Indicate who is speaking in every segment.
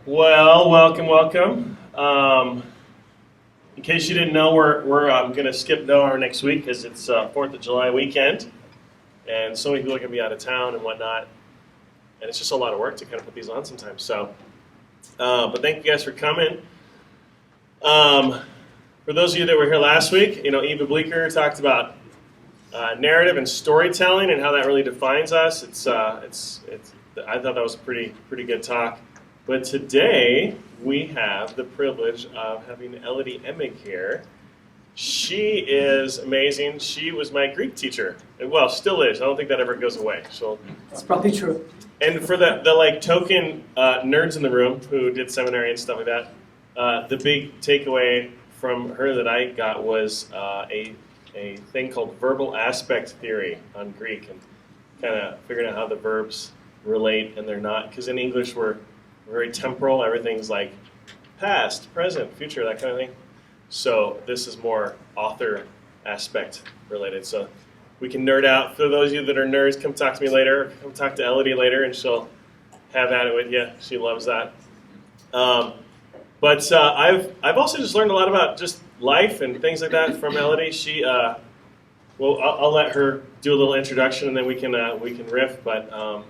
Speaker 1: Well, welcome. In case you didn't know, we're going to skip Noah next week because it's 4th of July weekend, and so many people are going to be out of town and whatnot, and it's just a lot of work to kind of put these on sometimes. So, but thank you guys for coming. For those of you that were here last week, Eva Bleeker talked about narrative and storytelling and how that really defines us. I thought that was a pretty good talk. But today, we have the privilege of having Elodie Emig here. She is amazing. She was my Greek teacher. Well, still is. I don't think that ever goes away.
Speaker 2: That's probably true.
Speaker 1: And for the token nerds in the room who did seminary and stuff like that, the big takeaway from her that I got was a thing called verbal aspect theory on Greek, and kind of figuring out how the verbs relate and they're not. Because in English, we're very temporal. Everything's like past, present, future, that kind of thing. So this is more author aspect related. So we can nerd out. For those of you that are nerds, come talk to me later. Come talk to Elodie later, and she'll have at it with you. She loves that. But I've also just learned a lot about just life and things like that from Elodie. She I'll let her do a little introduction, and then we can riff. But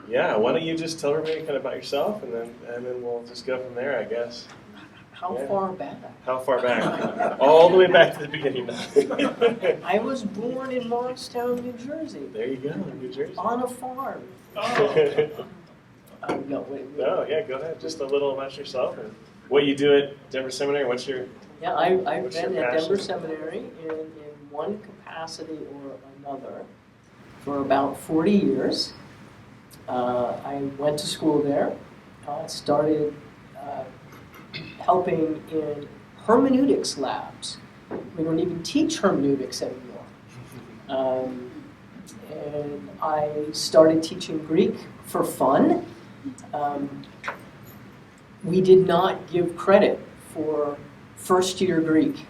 Speaker 1: yeah, why don't you just tell everybody kind of about yourself, and then we'll just go from there, I guess.
Speaker 2: How far back?
Speaker 1: How far back? All the way back to the beginning.
Speaker 2: I was born in Morristown, New Jersey.
Speaker 1: There you go, New Jersey.
Speaker 2: On a farm. No, wait.
Speaker 1: No, yeah, go ahead. Just a little about yourself and what you do at Denver Seminary. What's your
Speaker 2: Yeah, I've
Speaker 1: your
Speaker 2: been at
Speaker 1: passion?
Speaker 2: Denver Seminary in one capacity or another for about 40 years. I went to school there, started helping in hermeneutics labs. We don't even teach hermeneutics anymore. And I started teaching Greek for fun. We did not give credit for first year Greek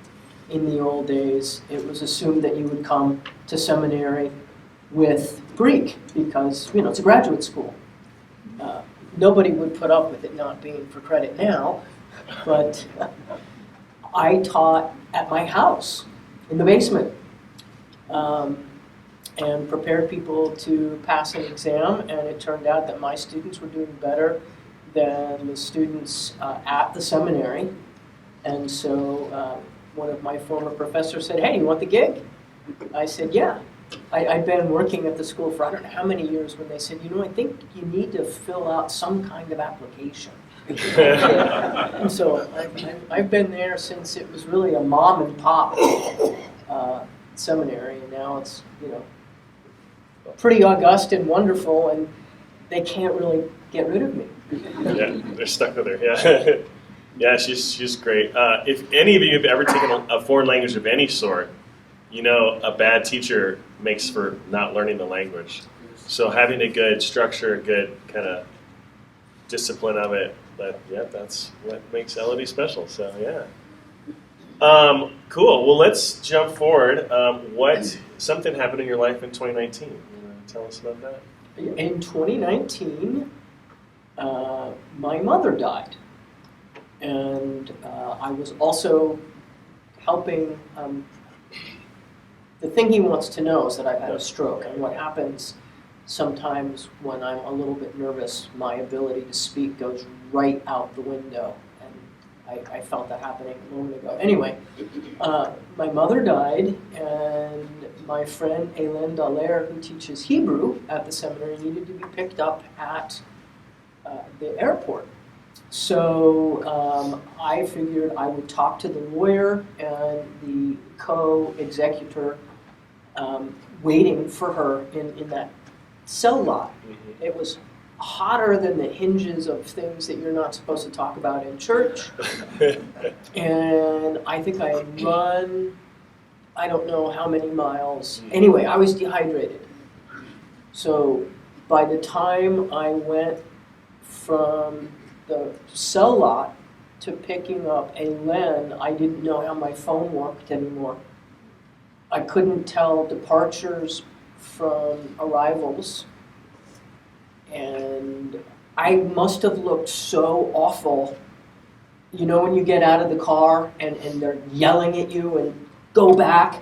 Speaker 2: in the old days. It was assumed that you would come to seminary with Greek because, it's a graduate school. Nobody would put up with it not being for credit now, but I taught at my house in the basement and prepared people to pass an exam, and it turned out that my students were doing better than the students at the seminary. And so one of my former professors said, "Hey, you want the gig?" I said, "Yeah." I'd been working at the school for I don't know how many years when they said, I think you need to fill out some kind of application. And so I've been there since it was really a mom and pop seminary, and now it's, pretty august and wonderful, and they can't really get rid of me.
Speaker 1: Yeah, they're stuck with her. Yeah, yeah, she's great. If any of you have ever taken a foreign language of any sort, a bad teacher makes for not learning the language. So having a good structure, a good kind of discipline of it, that's what makes Elodie special. So yeah. Cool. Well, let's jump forward. Something happened in your life in 2019? You want to tell us about that?
Speaker 2: In 2019, my mother died, and I was also helping. The thing he wants to know is that I've had a stroke, and what happens sometimes when I'm a little bit nervous, my ability to speak goes right out the window, and I felt that happening a moment ago. Anyway, my mother died, and my friend Eileen Dallaire, who teaches Hebrew at the seminary, needed to be picked up at the airport. So I figured I would talk to the lawyer and the co-executor waiting for her in that cell lot. Mm-hmm. It was hotter than the hinges of things that you're not supposed to talk about in church. And I think I had run, I don't know how many miles. Anyway, I was dehydrated. So by the time I went from the cell lot to picking up a Len, I didn't know how my phone worked anymore. I couldn't tell departures from arrivals, and I must have looked so awful. You know when you get out of the car and they're yelling at you and go back?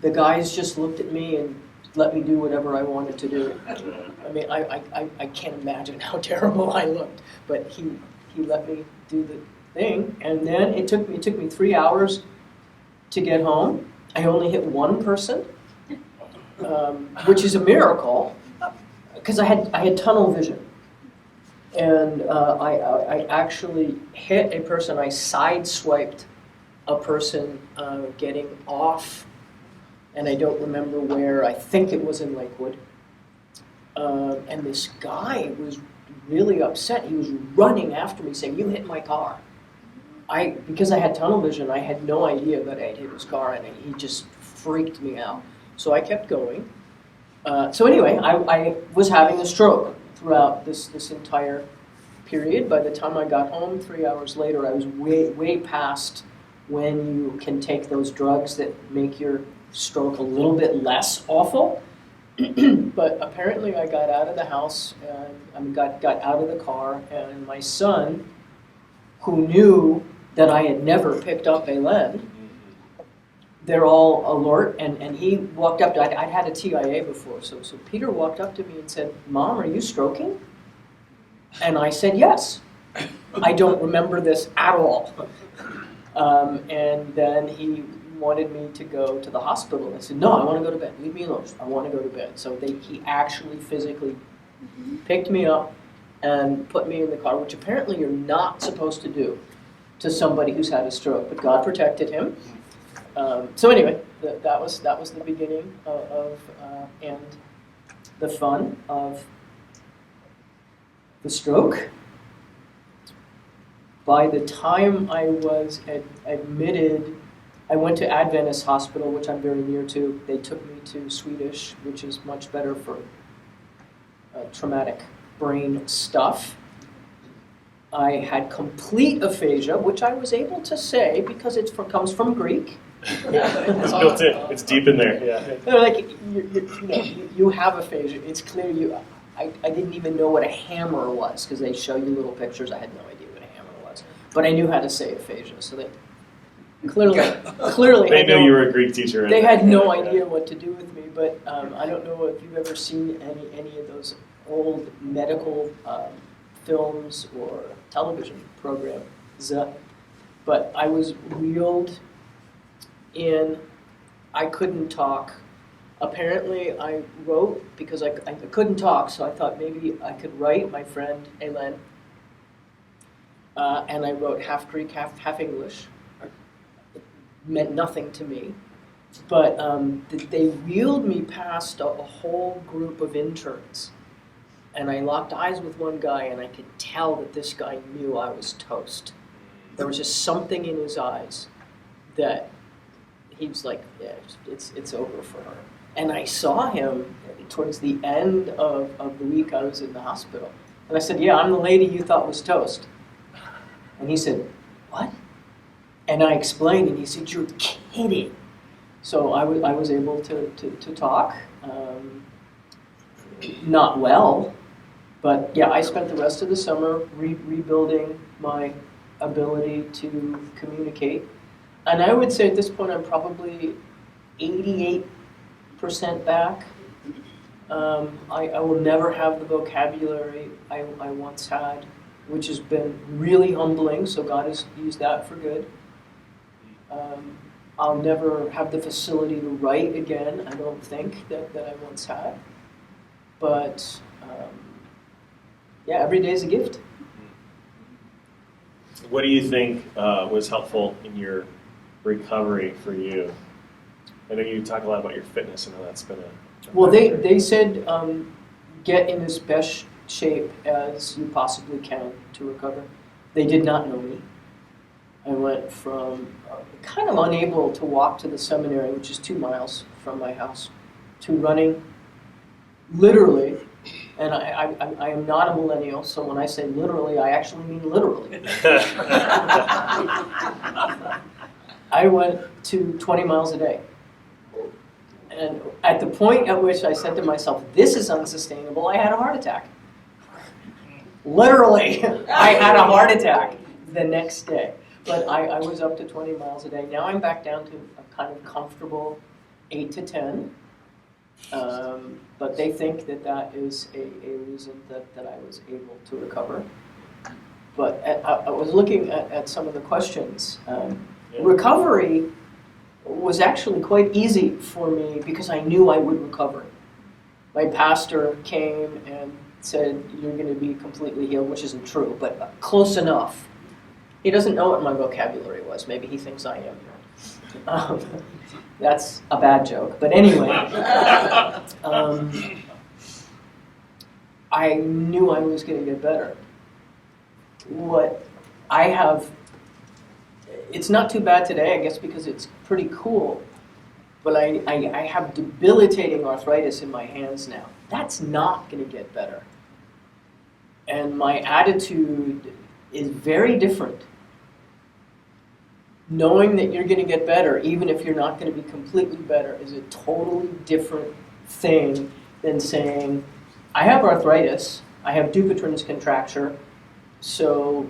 Speaker 2: The guys just looked at me and let me do whatever I wanted to do. I mean, I can't imagine how terrible I looked, but he let me do the thing. And then it took me 3 hours to get home. I only hit one person, which is a miracle, because I had tunnel vision. And I actually hit a person. I sideswiped a person getting off, and I don't remember where. I think it was in Lakewood. And this guy was really upset. He was running after me saying, "You hit my car." Because I had tunnel vision, I had no idea that I had hit his car, and he just freaked me out. So I kept going. So anyway, I was having a stroke throughout this entire period. By the time I got home 3 hours later, I was way past when you can take those drugs that make your stroke a little bit less awful. But apparently I got out of the house and got out of the car, and my son, who knew that I had never picked up Alen, they're all alert, and he walked up to, I'd had a TIA before, so Peter walked up to me and said, "Mom, are you stroking?" And I said, "Yes." I don't remember this at all. And then he wanted me to go to the hospital. I said, "No, I want to go to bed. Leave me alone. I want to go to bed." So he actually physically picked me up and put me in the car, which apparently you're not supposed to do to somebody who's had a stroke, but God protected him. So anyway, that was the beginning of and the fun of the stroke. By the time I was admitted, I went to Adventist Hospital, which I'm very near to. They took me to Swedish, which is much better for traumatic brain stuff. I had complete aphasia, which I was able to say because it comes from Greek.
Speaker 1: It's built in. It's deep in there. Yeah.
Speaker 2: They're like, you have aphasia. It's clear you. I didn't even know what a hammer was because they show you little pictures. I had no idea what a hammer was, but I knew how to say aphasia. So they clearly.
Speaker 1: They knew you were a Greek teacher.
Speaker 2: They had no idea what to do with me. But I don't know if you've ever seen any of those old medical films or television programs. But I was wheeled in. I couldn't talk. Apparently, I wrote because I couldn't talk, so I thought maybe I could write my friend Alen. And I wrote half Greek, half English. It meant nothing to me. But they wheeled me past a whole group of interns. And I locked eyes with one guy, and I could tell that this guy knew I was toast. There was just something in his eyes that he was like, "Yeah, it's over for her." And I saw him towards the end of the week I was in the hospital. And I said, "Yeah, I'm the lady you thought was toast." And he said, "What?" And I explained, and he said, "You're kidding." So I was able to talk. Not well, but yeah, I spent the rest of the summer rebuilding my ability to communicate. And I would say at this point I'm probably 88% back. I will never have the vocabulary I once had, which has been really humbling, so God has used that for good. I'll never have the facility to write again, I don't think, that I once had. But yeah, every day is a gift.
Speaker 1: What do you think was helpful in your recovery for you? I know you talk a lot about your fitness and how that's been a
Speaker 2: Well, they said get in as best shape as you possibly can to recover. They did not know me. I went from kind of unable to walk to the seminary, which is 2 miles from my house, to running literally. And I am not a millennial, so when I say literally, I actually mean literally. I went to 20 miles a day. And at the point at which I said to myself, this is unsustainable, I had a heart attack. Literally, I had a heart attack the next day. But I was up to 20 miles a day. Now I'm back down to a kind of comfortable 8 to 10. But they think that that is a reason that I was able to recover. But I was looking at some of the questions. Recovery was actually quite easy for me because I knew I would recover. My pastor came and said, "You're going to be completely healed," which isn't true, but close enough. He doesn't know what my vocabulary was. Maybe he thinks I am. That's a bad joke. But anyway, I knew I was going to get better. What I have, it's not too bad today, I guess, because it's pretty cool. But I have debilitating arthritis in my hands now. That's not going to get better. And my attitude is very different. Knowing that you're going to get better, even if you're not going to be completely better, is a totally different thing than saying, I have arthritis, I have Dupuytren's contracture, so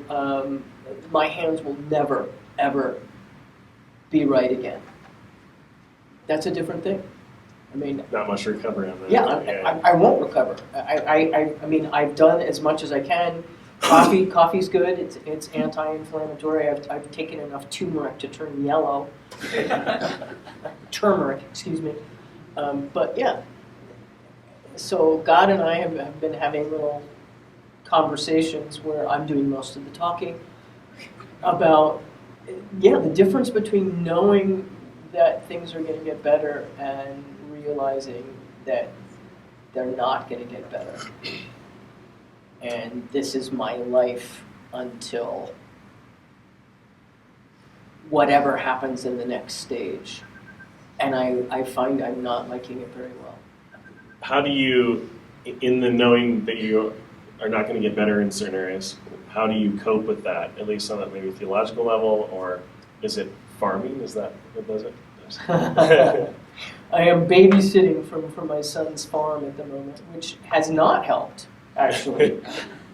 Speaker 2: my hands will never, ever be right again. That's a different thing. I mean,
Speaker 1: not much recovery on that.
Speaker 2: Yeah, I won't recover. I mean, I've done as much as I can. Coffee's good. It's anti-inflammatory. I've taken enough turmeric to turn yellow. Turmeric, excuse me. But yeah. So God and I have been having little conversations where I'm doing most of the talking about the difference between knowing that things are going to get better and realizing that they're not going to get better. And this is my life until whatever happens in the next stage. And I find I'm not liking it very well.
Speaker 1: How do you, in the knowing that you are not going to get better in certain areas, how do you cope with that, at least on a maybe theological level, or is it farming? Is that what does it?
Speaker 2: I am babysitting from my son's farm at the moment, which has not helped, actually.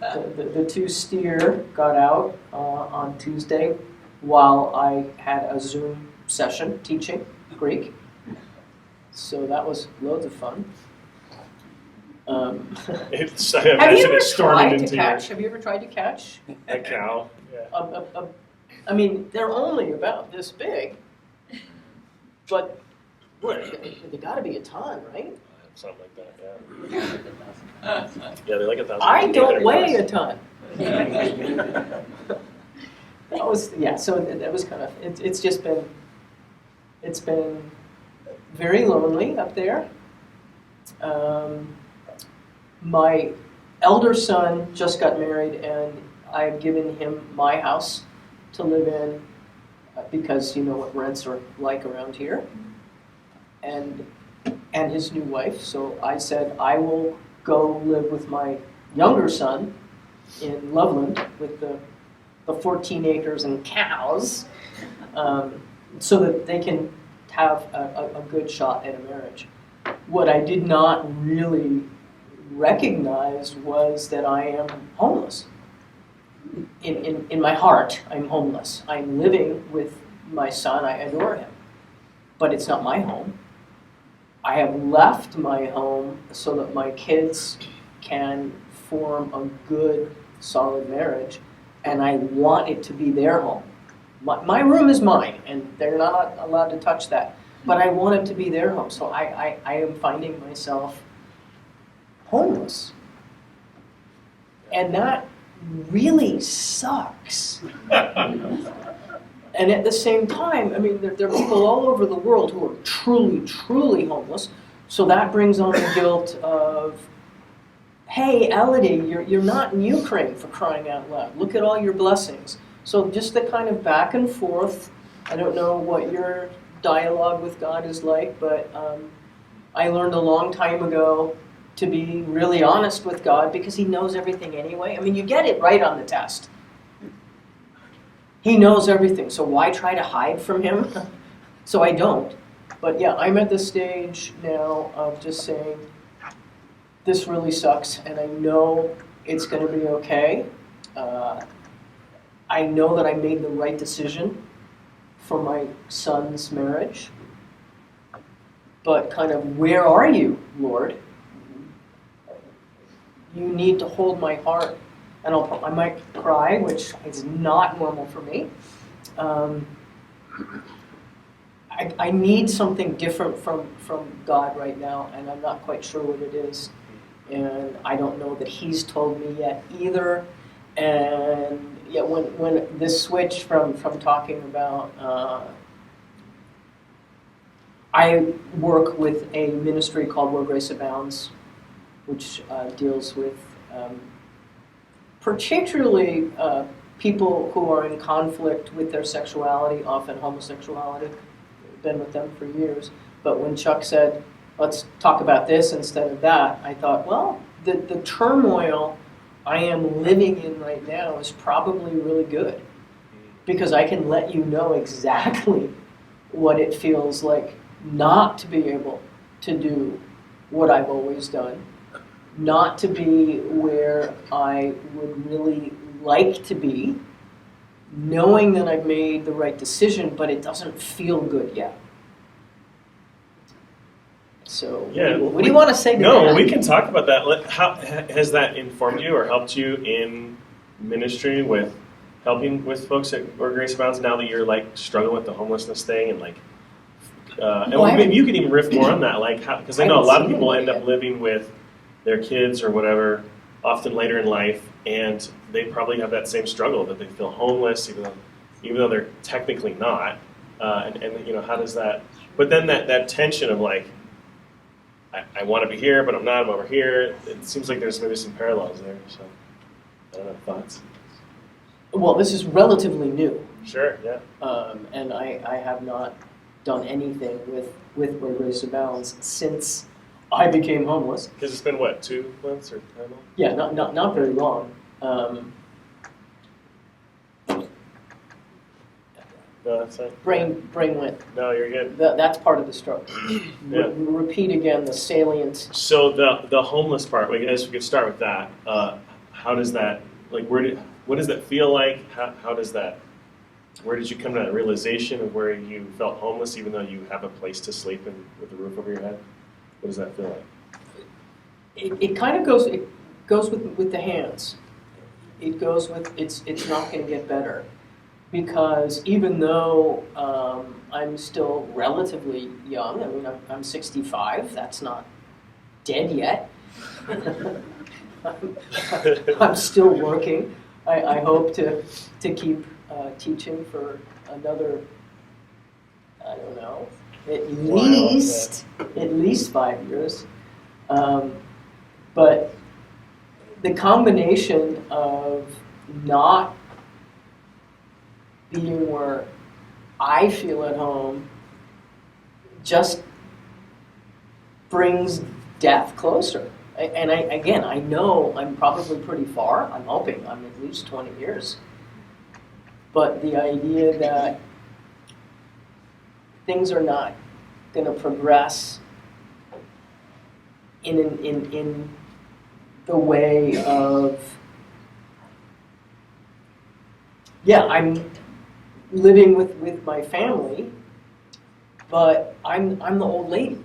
Speaker 2: The two steer got out on Tuesday while I had a Zoom session teaching Greek. So that was loads of fun.
Speaker 1: I
Speaker 2: Have you
Speaker 1: imagine
Speaker 2: ever
Speaker 1: it storming
Speaker 2: tried to
Speaker 1: into
Speaker 2: catch? Have you ever tried to catch
Speaker 1: a cow. Yeah.
Speaker 2: I mean, they're only about this big, but they got to be a ton, right?
Speaker 1: Something like that, yeah. Yeah, they're like 1,000.
Speaker 2: I don't weigh a ton. That was So that was kind of. It's just been. It's been very lonely up there. My elder son just got married, and I've given him my house to live in because you know what rents are like around here, and his new wife. So I said I will go live with my younger son in Loveland with the 14 acres and cows, so that they can have a good shot at a marriage. What I did not really recognize was that I am homeless. In my heart, I'm homeless. I'm living with my son. I adore him. But it's not my home. I have left my home so that my kids can form a good, solid marriage, and I want it to be their home. My room is mine, and they're not allowed to touch that. But I want it to be their home, so I am finding myself homeless. And that really sucks. And at the same time, I mean, there are people all over the world who are truly, truly homeless. So that brings on the guilt of, hey, Elodie, you're not in Ukraine, for crying out loud. Look at all your blessings. So just the kind of back and forth. I don't know what your dialogue with God is like, but I learned a long time ago to be really honest with God because He knows everything anyway. I mean, you get it right on the test. He knows everything, so why try to hide from Him? So I don't. But yeah, I'm at the stage now of just saying, this really sucks, and I know it's going to be okay. I know that I made the right decision for my son's marriage. But kind of, where are you, Lord? You need to hold my heart. And I might cry, which is not normal for me. I need something different from God right now, and I'm not quite sure what it is. And I don't know that He's told me yet either. And yeah, when this switch from talking about, I work with a ministry called Where Grace Abounds, which deals with particularly people who are in conflict with their sexuality, often homosexuality. Been with them for years. But when Chuck said, let's talk about this instead of that, I thought, well, the turmoil I am living in right now is probably really good, because I can let you know exactly what it feels like not to be able to do what I've always done, not to be where I would really like to be, knowing that I've made the right decision, but it doesn't feel good yet. So,
Speaker 1: Yeah,
Speaker 2: what do you want to say to that?
Speaker 1: No, we can talk about that. How has that informed you or helped you in ministry with helping with folks at Where Grace Abounds now that you're like struggling with the homelessness thing and like, and maybe you can even riff more on that, like because I know a lot of people end up living with their kids or whatever, often later in life, and they probably have that same struggle that they feel homeless even though they're technically not, and you know, how does that? But then that tension of like, I want to be here, but I'm not. I'm over here. It seems like there's maybe some parallels there. So, I don't know, thoughts?
Speaker 2: Well, this is relatively new.
Speaker 1: Sure, yeah.
Speaker 2: And I have not done anything with Where Grace Abounds since I became homeless.
Speaker 1: Because it's been, what, 2 months or how long?
Speaker 2: Yeah, not very long.
Speaker 1: No, that's fine.
Speaker 2: Brain went.
Speaker 1: No, you're good.
Speaker 2: That's part of the struggle.
Speaker 1: Yeah.
Speaker 2: Repeat again the salient.
Speaker 1: So the homeless part, I guess we could start with that. How does that, like, what does that feel like? How does that, where did you come to that realization of where you felt homeless even though you have a place to sleep and with a roof over your head? What does that feel like?
Speaker 2: It kind of goes with the hands. It goes with it's not going to get better, because even though I'm still relatively young, I mean I'm 65. That's not dead yet. I'm still working. I hope to keep teaching for another, I don't know, at least 5 years. But the combination of not being where I feel at home just brings death closer. And I know I'm probably pretty far. I'm hoping I'm at least 20 years. But the idea that things are not going to progress in the way of, I'm living with my family, but I'm the old lady.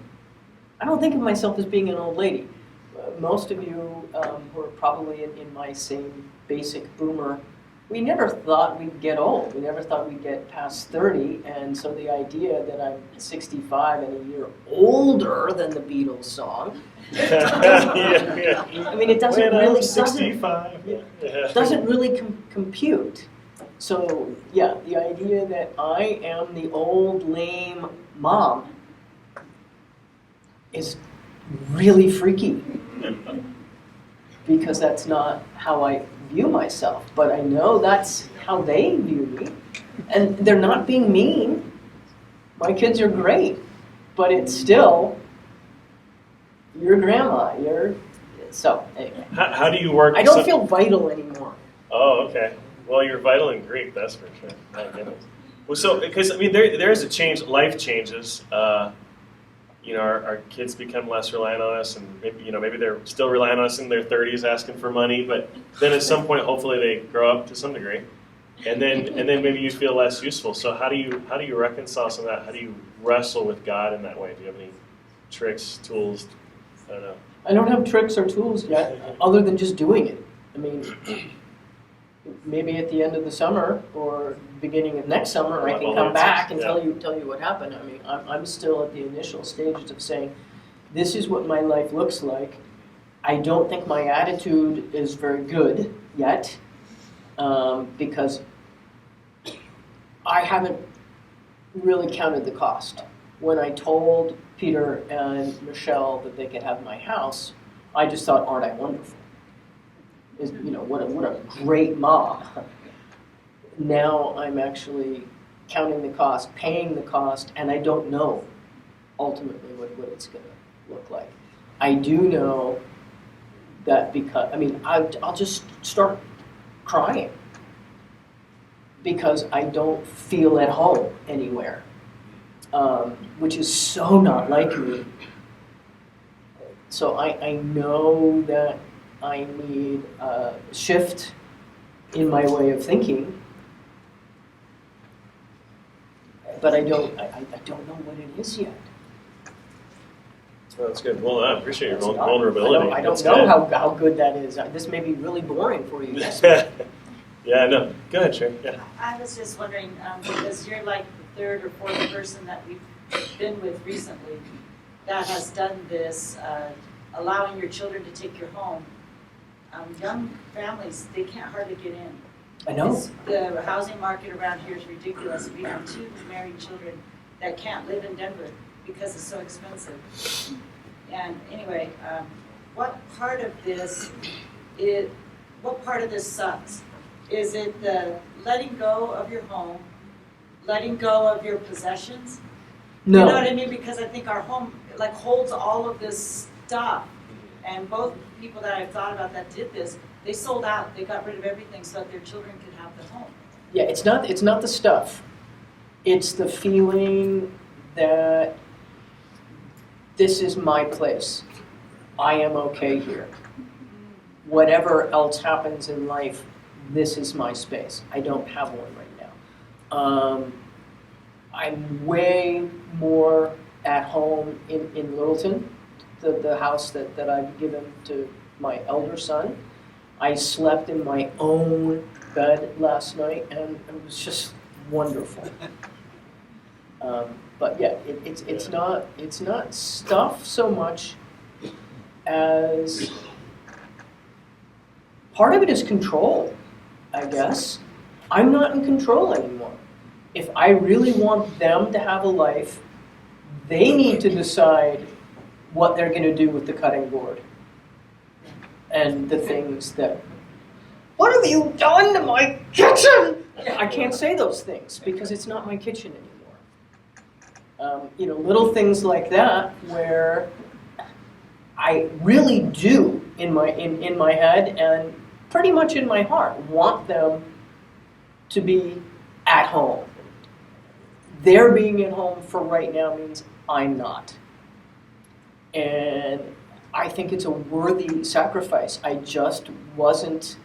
Speaker 2: I don't think of myself as being an old lady. Most of you who are probably in my same basic boomer, we never thought we'd get old. We never thought we'd get past 30, and so the idea that I'm 65 and a year older than the Beatles song, I mean, it doesn't really
Speaker 1: 65.
Speaker 2: doesn't really compute. So yeah, the idea that I am the old lame mom is really freaky, because that's not how I view myself, but I know that's how they view me, and they're not being mean. My kids are great, but it's still your grandma. So anyway.
Speaker 1: How do you work?
Speaker 2: I don't feel vital anymore.
Speaker 1: Oh, okay. Well, you're vital in Greek, that's for sure. My goodness. Well, so because I mean, there is a change. Life changes. our kids become less reliant on us, and maybe they're still relying on us in their 30s asking for money, but then at some point, hopefully, they grow up to some degree, and then maybe you feel less useful. So how do you reconcile some of that? How do you wrestle with God in that way? Do you have any tricks, tools? I don't know.
Speaker 2: I don't have tricks or tools yet, other than just doing it. I mean, maybe at the end of the summer or beginning of next summer, I can come back and tell you what happened. I mean, I'm still at the initial stages of saying, this is what my life looks like. I don't think my attitude is very good yet, because I haven't really counted the cost. When I told Peter and Michelle that they could have my house, I just thought, aren't I wonderful? What a great mom. Now I'm actually counting the cost, paying the cost, and I don't know ultimately what it's going to look like. I do know that I'll just start crying because I don't feel at home anywhere, which is so not like me. So I know that I need a shift in my way of thinking, but I don't know what it is yet.
Speaker 1: Oh, that's good. Well, I appreciate your vulnerability.
Speaker 2: I don't know how good that is. This may be really boring for you.
Speaker 1: Yeah, no. Go ahead, Sharon. Yeah.
Speaker 3: I was just wondering, because you're like the third or fourth person that we've been with recently that has done this, allowing your children to take your home. Young families, they can't hardly get in.
Speaker 2: I know.
Speaker 3: The housing market around here is ridiculous. We have 2 married children that can't live in Denver because it's so expensive. And anyway, what part of this sucks? Is it the letting go of your home, letting go of your possessions?
Speaker 2: No.
Speaker 3: You know what I mean? Because I think our home holds all of this stuff. And both people that I've thought about that did this, they sold out. They got rid of everything so that their children could have the home.
Speaker 2: Yeah, it's not the stuff. It's the feeling that this is my place. I am okay here. Whatever else happens in life, this is my space. I don't have one right now. I'm way more at home in Littleton, the house that I've given to my elder son. I slept in my own bed last night, and it was just wonderful. But yeah, it's not stuff so much as part of it is control, I guess. I'm not in control anymore. If I really want them to have a life, they need to decide what they're going to do with the cutting board and the things that, what have you done to my kitchen? I can't say those things because it's not my kitchen anymore. Little things like that where I really do in my head and pretty much in my heart want them to be at home. Their being at home for right now means I'm not. And I think it's a worthy sacrifice. I just wasn't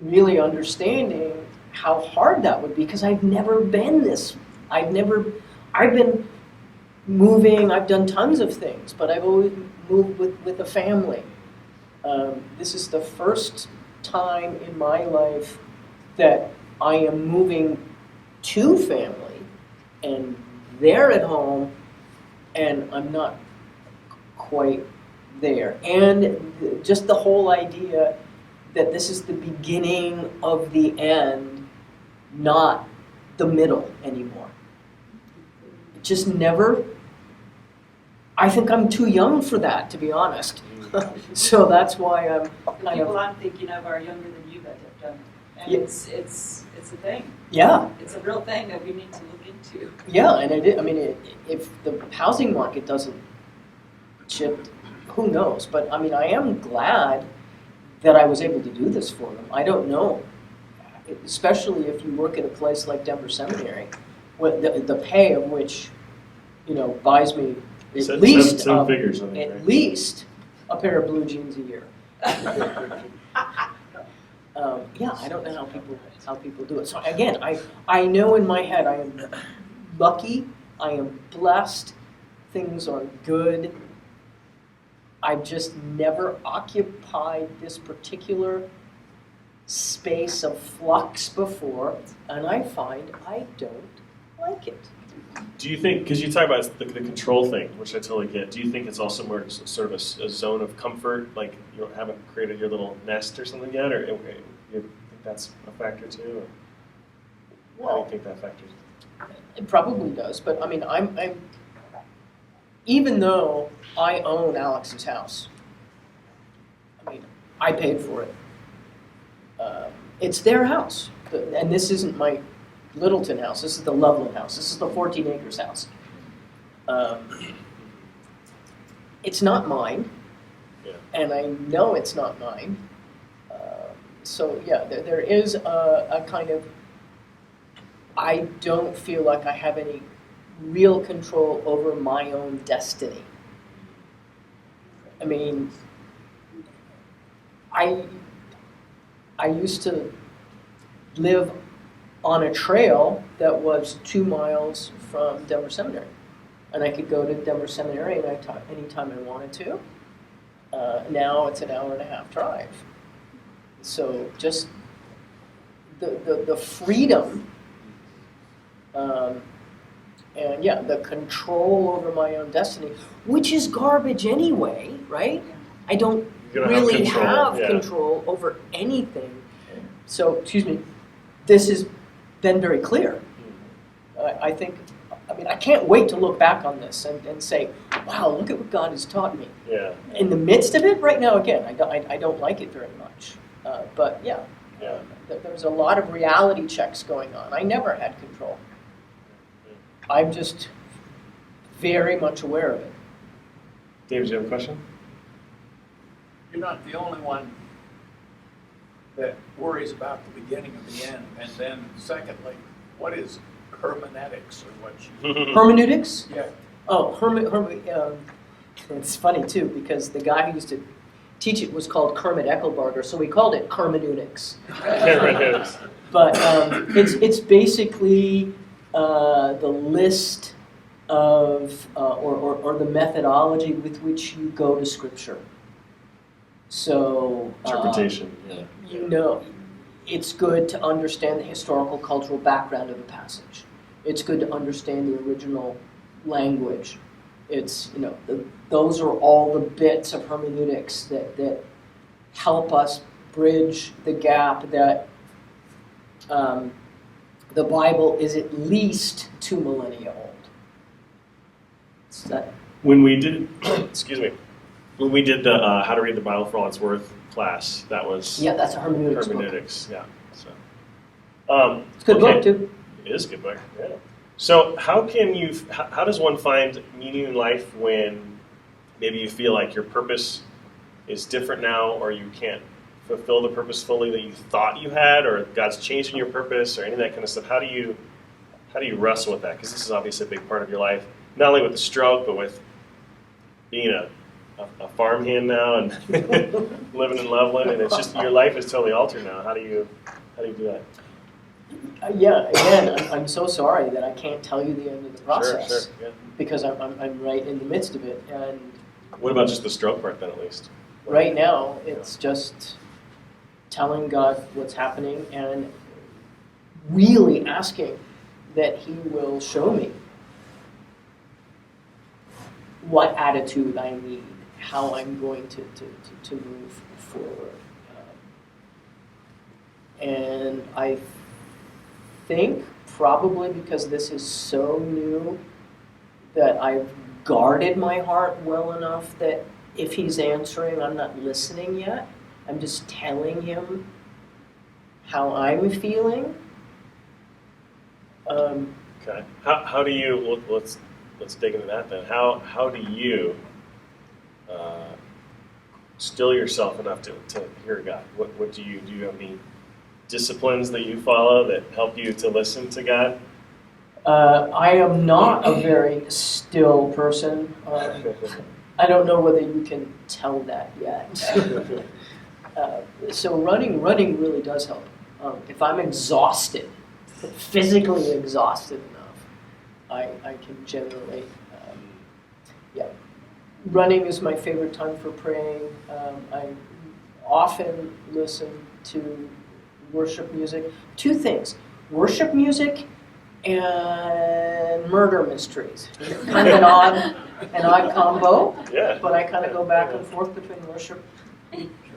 Speaker 2: really understanding how hard that would be because I've never been this. I've been moving, I've done tons of things, but I've always moved with a family. This is the first time in my life that I am moving to family and they're at home and I'm not quite there. And just the whole idea that this is the beginning of the end, not the middle anymore. It just never, I think I'm too young for that, to be honest. So that's why I'm
Speaker 3: The people I'm thinking of are younger than you that have done it. And
Speaker 2: Yeah.
Speaker 3: it's a thing.
Speaker 2: Yeah.
Speaker 3: It's a real thing that we need to look into.
Speaker 2: Yeah, and if the housing market doesn't shift, who knows? But I am glad that I was able to do this for them. I don't know, especially if you work at a place like Denver Seminary, with the pay of which, buys me at
Speaker 1: Seven
Speaker 2: least
Speaker 1: figures, I think,
Speaker 2: at
Speaker 1: right?
Speaker 2: least a pair of blue jeans a year. Yeah, I don't know how people do it. So again, I know in my head I am lucky, I am blessed, things are good. I've just never occupied this particular space of flux before, and I find I don't like it.
Speaker 1: Do you think, because you talk about the control thing, which I totally get, do you think it's also more sort of a zone of comfort, like you haven't created your little nest or something yet, or you think that's a factor too? Or how do you think that factors?
Speaker 2: It probably does, but I mean, I'm even though I own Alex's house, I mean, I paid for it. It's their house, and this isn't my Littleton house. This is the Loveland house. This is the 14 acres house. It's not mine,
Speaker 1: Yeah.
Speaker 2: and I know it's not mine. So yeah, there is a kind of, I don't feel like I have any real control over my own destiny. I mean, I used to live on a trail that was 2 miles from Denver Seminary. And I could go to Denver Seminary anytime I wanted to. Now it's an hour and a half drive. So just the freedom and yeah, the control over my own destiny, which is garbage anyway, right? I don't really have control over anything. So, excuse me, this has been very clear. I think, I mean, I can't wait to look back on this and say, wow, look at what God has taught me.
Speaker 1: Yeah.
Speaker 2: In the midst of it, right now, again, I don't like it very much. But yeah, there's a lot of reality checks going on. I never had control. I'm just very much aware of it.
Speaker 1: Dave, do you have a question?
Speaker 4: You're not the only one that worries about the beginning of the end. And then secondly, what is hermeneutics or what you...
Speaker 2: Hermeneutics?
Speaker 4: Yeah.
Speaker 2: Oh, it's funny too, because the guy who used to teach it was called Kermit Eckelbarger, so we called it hermeneutics. But it's basically the list of, or the methodology with which you go to Scripture. So,
Speaker 1: Interpretation.
Speaker 2: it's good to understand the historical cultural background of a passage. It's good to understand the original language. It's, those are all the bits of hermeneutics that help us bridge the gap that the Bible is at least 2 millennia old.
Speaker 1: When we did, excuse me, when we did the How to Read the Bible for All It's Worth class, that was
Speaker 2: that's a hermeneutics book.
Speaker 1: Yeah. So,
Speaker 2: It's a good book too.
Speaker 1: It is a good book. Yeah. So how does one find meaning in life when maybe you feel like your purpose is different now, or you can't fulfill the purpose fully that you thought you had, or God's changing your purpose, or any of that kind of stuff? How do you wrestle with that? Because this is obviously a big part of your life, not only with the stroke, but with being a farmhand now and living in Loveland, and it's just your life is totally altered now. How do you do that?
Speaker 2: Again, I'm so sorry that I can't tell you the end of the process.
Speaker 1: Sure, yeah.
Speaker 2: Because I'm right in the midst of it. And
Speaker 1: what about just the stroke part then, at least?
Speaker 2: Right now, it's just telling God what's happening and really asking that He will show me what attitude I need, how I'm going to move forward. And I think probably because this is so new that I've guarded my heart well enough that if He's answering, I'm not listening yet. I'm just telling Him how I'm feeling.
Speaker 1: Okay. How do you? Let's dig into that then. How do you still yourself enough to hear God? What do you have any disciplines that you follow that help you to listen to God?
Speaker 2: I am not a very still person. I don't know whether you can tell that yet. So running really does help. If I'm exhausted, physically exhausted enough, I can generally, yeah. Running is my favorite time for praying. I often listen to worship music. Two things, worship music and murder mysteries. Kind of an odd combo,
Speaker 1: Yeah.
Speaker 2: but I kind of go back and forth between worship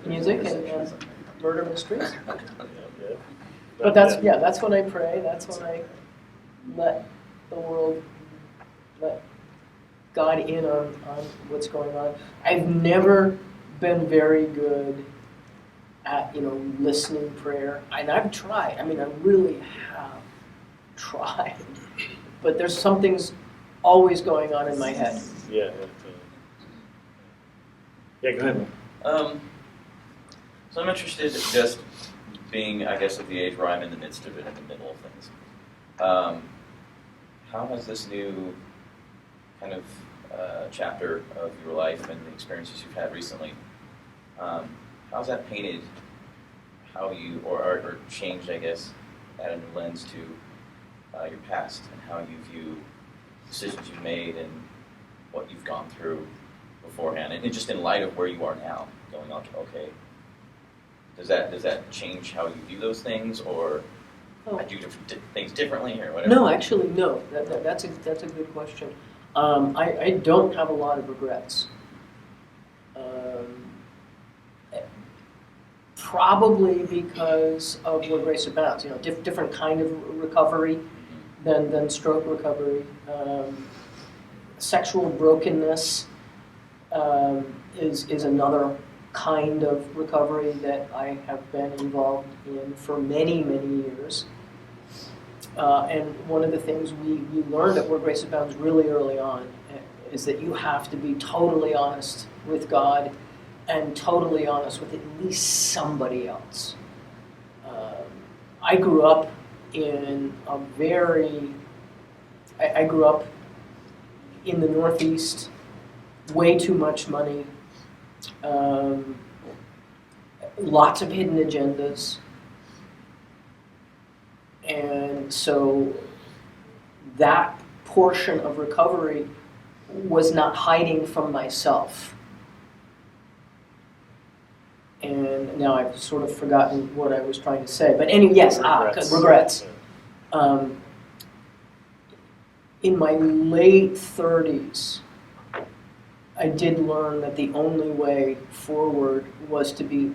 Speaker 2: music and murder mysteries.
Speaker 1: Yeah.
Speaker 2: But that's when I pray. That's when I let the world, let God in on what's going on. I've never been very good at listening prayer, and I've tried. I mean, I really have tried, but there's something's always going on in my head.
Speaker 1: Yeah. Yeah. Go ahead.
Speaker 5: So I'm interested in just being, I guess, at the age where I'm in the midst of it, in the middle of things. How has this new kind of chapter of your life and the experiences you've had recently, how's that painted how you, or changed, I guess, added a new lens to your past and how you view decisions you've made and what you've gone through beforehand, and just in light of where you are now, going on, okay, does that change how you view those things, or I do things differently, or whatever?
Speaker 2: No, actually, no. That's a good question. I don't have a lot of regrets. Probably because of where Grace Abounds. Different kind of recovery than stroke recovery. Sexual brokenness is another kind of recovery that I have been involved in for many, many years. And one of the things we learned at Where Grace Abounds really early on is that you have to be totally honest with God and totally honest with at least somebody else. I grew up in I grew up in the Northeast, way too much money, lots of hidden agendas. And so that portion of recovery was not hiding from myself. And now I've sort of forgotten what I was trying to say. But anyway, yes, regrets. In my late 30s, I did learn that the only way forward was to be,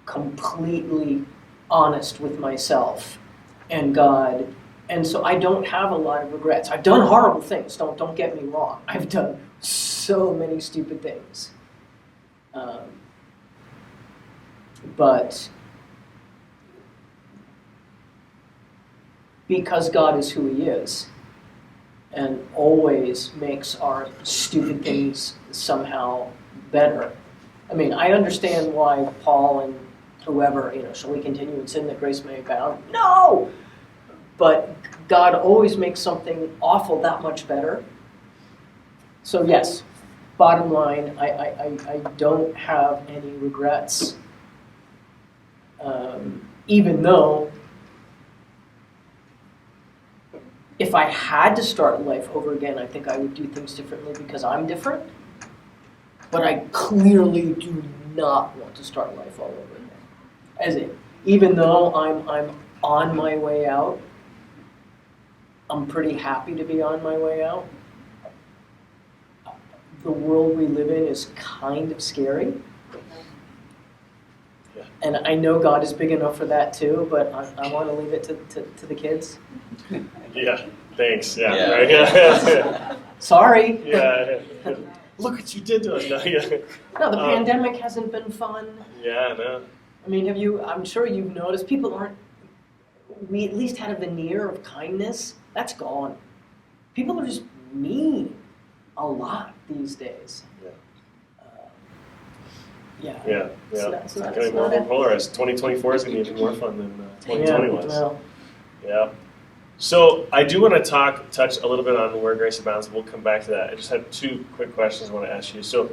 Speaker 2: completely honest with myself and God. And so I don't have a lot of regrets. I've done horrible things, don't get me wrong. I've done so many stupid things. But because God is who He is and always makes our stupid things somehow better. I mean, I understand why Paul and whoever, shall we continue in sin that grace may abound? No! But God always makes something awful that much better. So yes, bottom line, I don't have any regrets. Even though if I had to start life over again, I think I would do things differently because I'm different. But I clearly do not want to start life all over again. Even though I'm on my way out, I'm pretty happy to be on my way out. The world we live in is kind of scary.
Speaker 1: Yeah.
Speaker 2: And I know God is big enough for that too, but I want to leave it to the kids.
Speaker 1: Yeah. Thanks. Yeah.
Speaker 5: Yeah.
Speaker 1: Right. Yeah.
Speaker 2: Sorry.
Speaker 1: Yeah. Look what you did to us. No, yeah.
Speaker 2: No, the pandemic hasn't been fun.
Speaker 1: Yeah. No.
Speaker 2: I mean, I'm sure you've noticed people we at least had a veneer of kindness. That's gone. People are just mean a lot these days.
Speaker 1: Yeah.
Speaker 2: Yeah.
Speaker 1: Yeah.
Speaker 2: It's not
Speaker 1: Getting more polarized. 2024 is going to be even more fun than 2020 was.
Speaker 2: No.
Speaker 1: Yeah. So I do want to touch a little bit on where grace abounds. We'll come back to that. I just had two quick questions I want to ask you. So,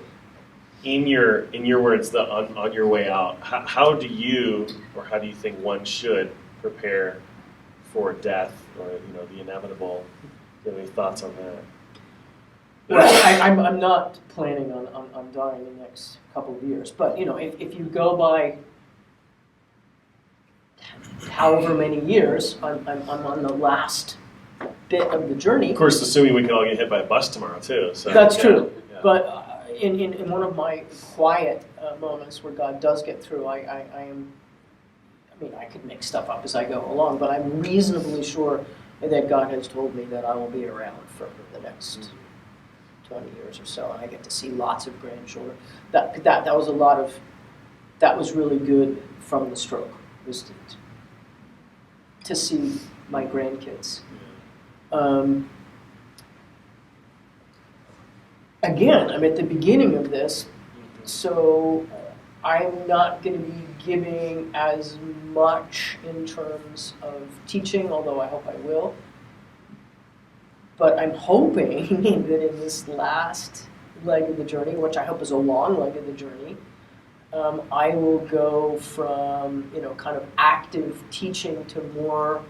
Speaker 1: in your words, on your way out, how do you think one should prepare for death or the inevitable? Do you have any thoughts on that?
Speaker 2: Well, I'm not planning on dying in the next couple of years, but if you go by however many years, I'm on the last bit of the journey.
Speaker 1: Of course, assuming we can all get hit by a bus tomorrow too. So
Speaker 2: That's
Speaker 1: yeah,
Speaker 2: true.
Speaker 1: yeah.
Speaker 2: But in one of my quiet moments where God does get through, I could make stuff up as I go along, but I'm reasonably sure that God has told me that I will be around for the next 20 years or so, and I get to see lots of grandchildren. That was really good from the stroke, was to see my grandkids. Again, I'm at the beginning of this, so I'm not going to be giving as much in terms of teaching, although I hope I will. But I'm hoping that in this last leg of the journey, which I hope is a long leg of the journey, I will go from kind of active teaching to more.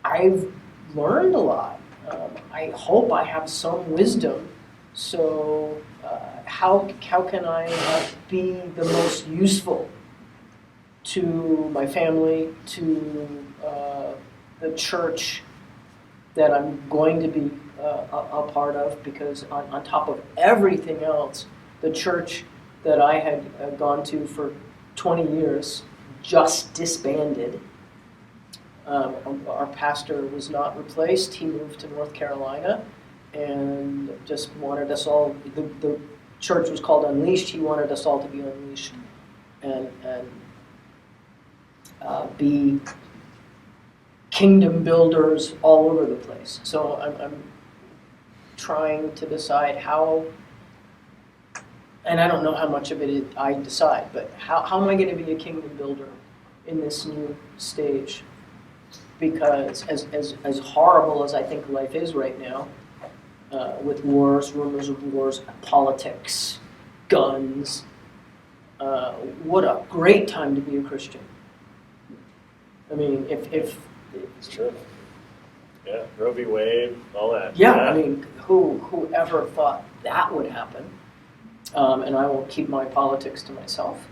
Speaker 2: I've learned a lot. I hope I have some wisdom. So how can I be the most useful to my family, to the church that I'm going to be a part of? Because on top of everything else, the church that I had gone to for 20 years just disbanded. Our pastor was not replaced. He moved to North Carolina and just wanted us all, the church was called Unleashed. He wanted us all to be unleashed and be kingdom builders all over the place. So I'm trying to decide how, and I don't know how much of it I decide, but how am I going to be a kingdom builder in this new stage? Because as horrible as I think life is right now, with wars, rumors of wars, politics, guns, what a great time to be a Christian. I mean, if
Speaker 1: It's true. Yeah, Roe v. Wade, all that.
Speaker 2: yeah, I mean, whoever thought that would happen? And I will keep my politics to myself.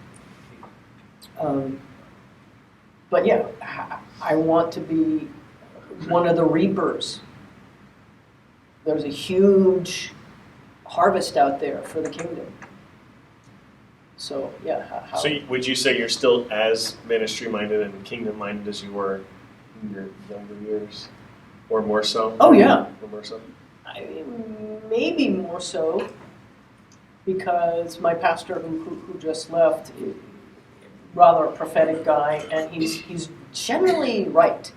Speaker 2: But yeah, I want to be one of the reapers. There's a huge harvest out there for the kingdom. So yeah, how
Speaker 1: So would you say you're still as ministry-minded and kingdom-minded as you were in your younger years? Or more so?
Speaker 2: Oh, yeah.
Speaker 1: Or more so?
Speaker 2: maybe more so, because my pastor who just left, rather a prophetic guy, and he's generally right.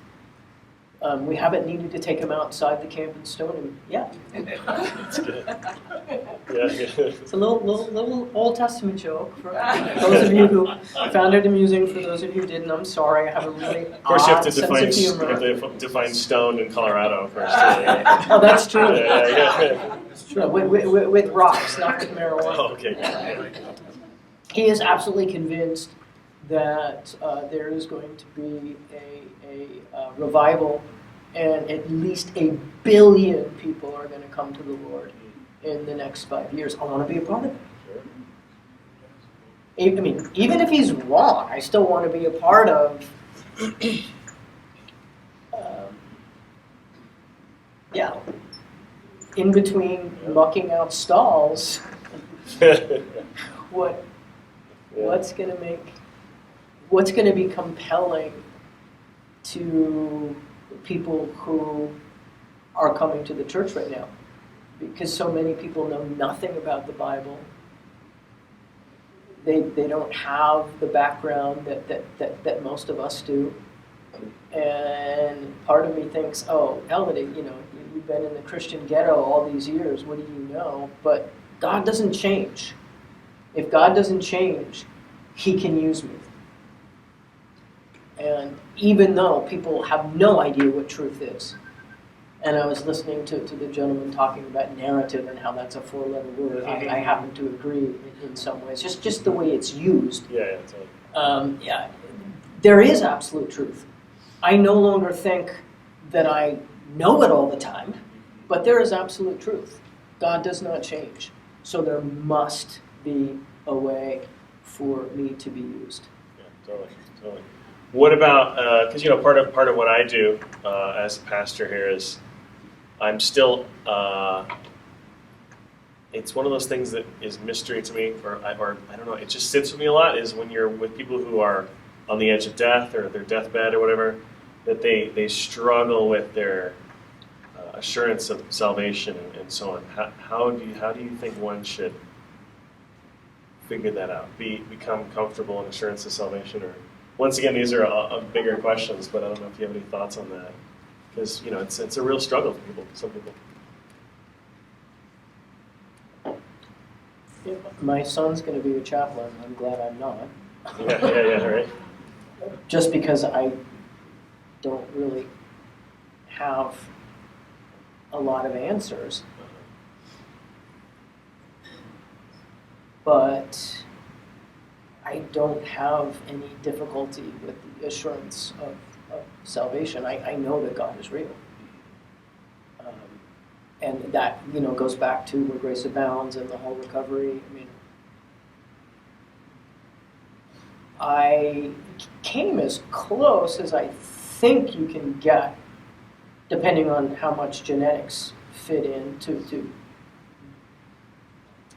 Speaker 2: We haven't needed to take him outside the camp and stone him yet.
Speaker 1: That's good. Yeah.
Speaker 2: It's a little Old Testament joke for those of you who found it amusing. For those of you who didn't, I'm sorry. I have a really
Speaker 1: Of course, you have to
Speaker 2: sense of humor.
Speaker 1: define stone in Colorado first. Yeah.
Speaker 2: Oh, that's true.
Speaker 1: Yeah.
Speaker 2: It's true. With rocks, not with marijuana.
Speaker 1: Oh, okay.
Speaker 2: He is absolutely convinced that there is going to be a revival, and at least 1 billion people are going to come to the Lord in the next 5 years. I want to be a part of it. I mean, even if he's wrong, I still want to be a part of. In between mucking out stalls, what's going to be compelling to people who are coming to the church right now? Because so many people know nothing about the Bible. They don't have the background that most of us do. And part of me thinks, oh, Elodie, you've been in the Christian ghetto all these years, what do you know? But God doesn't change. If God doesn't change, he can use me. And even though people have no idea what truth is, and I was listening to the gentleman talking about narrative and how that's a four-letter word, I happen to agree in some ways, just the way it's used.
Speaker 1: Yeah, totally.
Speaker 2: Yeah, there is absolute truth. I no longer think that I know it all the time, but there is absolute truth. God does not change. So there must be a way for me to be used.
Speaker 1: Yeah, totally. What about, because part of what I do as a pastor here is I'm still, it's one of those things that is mystery to me, or I don't know, it just sits with me a lot, is when you're with people who are on the edge of death or their deathbed or whatever, that they struggle with their assurance of salvation and so on. How do you think one should figure that out? Become comfortable in assurance of salvation? Or once again, these are bigger questions, but I don't know if you have any thoughts on that, because it's a real struggle for people. Some people.
Speaker 2: My son's going to be a chaplain. I'm glad I'm not.
Speaker 1: Yeah, right.
Speaker 2: Just because I don't really have a lot of answers. But I don't have any difficulty with the assurance of salvation. I know that God is real. And that, goes back to where grace abounds and the whole recovery. I came as close as I think you can get, depending on how much genetics fit into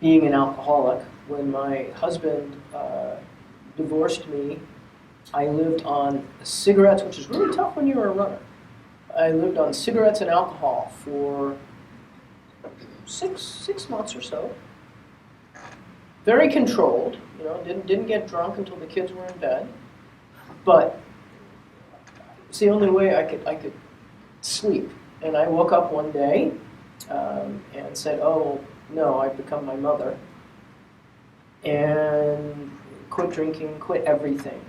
Speaker 2: being an alcoholic. When my husband divorced me, I lived on cigarettes, which is really tough when you're a runner. I lived on cigarettes and alcohol for six months or so. Very controlled, didn't get drunk until the kids were in bed. But it's the only way I could sleep. And I woke up one day and said, "Oh no, I've become my mother," and quit drinking, quit everything.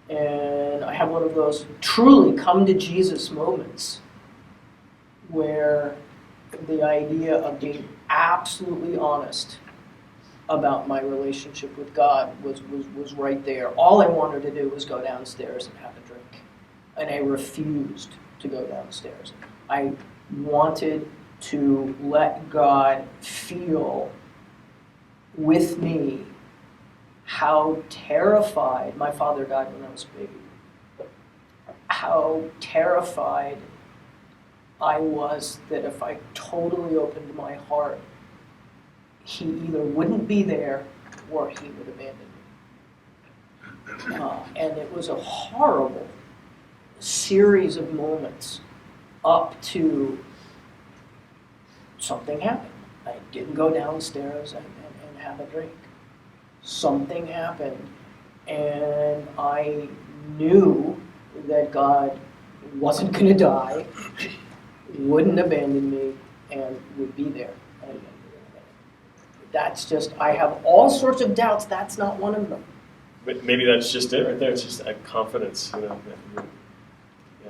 Speaker 2: And I had one of those truly come to Jesus moments where the idea of being absolutely honest about my relationship with God was right there. All I wanted to do was go downstairs and have a drink. And I refused to go downstairs. I wanted to let God feel with me how terrified, my father died when I was a baby, how terrified I was that if I totally opened my heart, he either wouldn't be there or he would abandon me. And it was a horrible series of moments up to something happened. I didn't go downstairs and have a drink. Something happened, and I knew that God wasn't going to die, wouldn't abandon me, and would be there. And that's just, I have all sorts of doubts. That's not one of them.
Speaker 1: But maybe that's just it right there. It's just a confidence, that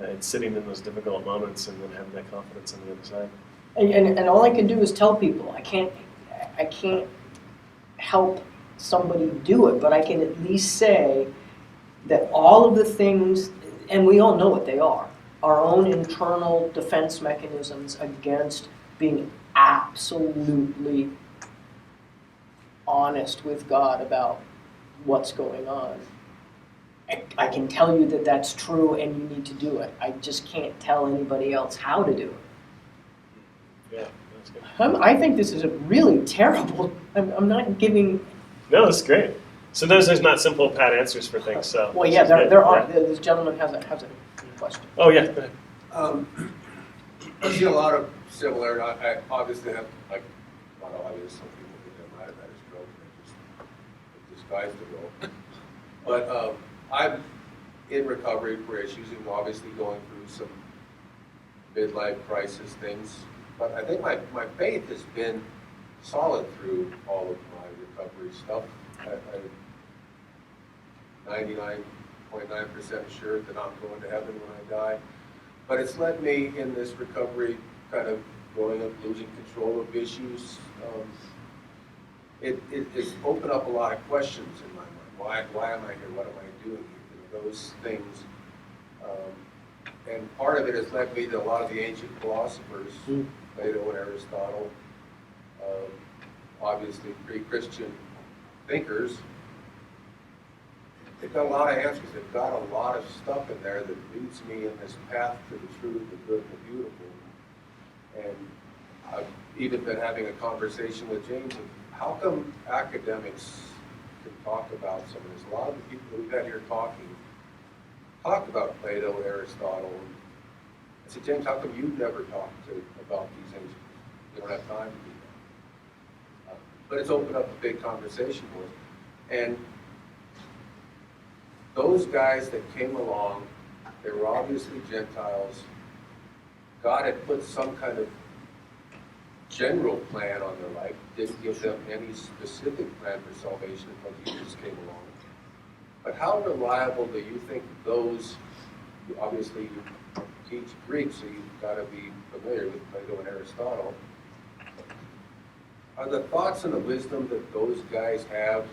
Speaker 1: it's sitting in those difficult moments and then having that confidence on the other side.
Speaker 2: And all I can do is tell people. I can't help somebody do it, but I can at least say that all of the things, and we all know what they are, our own internal defense mechanisms against being absolutely honest with God about what's going on. I can tell you that that's true and you need to do it. I just can't tell anybody else how to do it.
Speaker 1: Yeah, that's good.
Speaker 2: I think this is a really terrible, I'm not giving...
Speaker 1: No, that's great. Sometimes there's not simple pat answers for things. So
Speaker 2: Well, yeah, there are. This gentleman has a question.
Speaker 1: Oh yeah, go ahead.
Speaker 6: I see a lot of similar. I obviously have not obvious. Some people get their mad at that as joke and just disguise the role. But I'm in recovery for issues and obviously going through some midlife crisis things. But I think my faith has been solid through all of my recovery stuff. 99% 99.9% assured that I'm going to heaven when I die. But it's led me in this recovery, kind of growing up, losing control of issues. It's opened up a lot of questions in my mind. Why am I here? What am I doing here? Those things. And part of it has led me to a lot of the ancient philosophers, Plato and Aristotle, obviously pre-Christian thinkers. They've got a lot of answers. They've got a lot of stuff in there that leads me in this path to the truth, the good, and the beautiful. And I've even been having a conversation with James of how come academics can talk about some of this. A lot of the people that we've had here talk about Plato, Aristotle. I said, James, how come you've never talked about these things? You don't have time to do that. But it's opened up a big conversation for us. And those guys that came along, they were obviously Gentiles. God had put some kind of general plan on their life, didn't give them any specific plan for salvation until Jesus came along. But how reliable do you think those, obviously you teach Greek, so you've got to be familiar with Plato and Aristotle, are the thoughts and the wisdom that those guys have,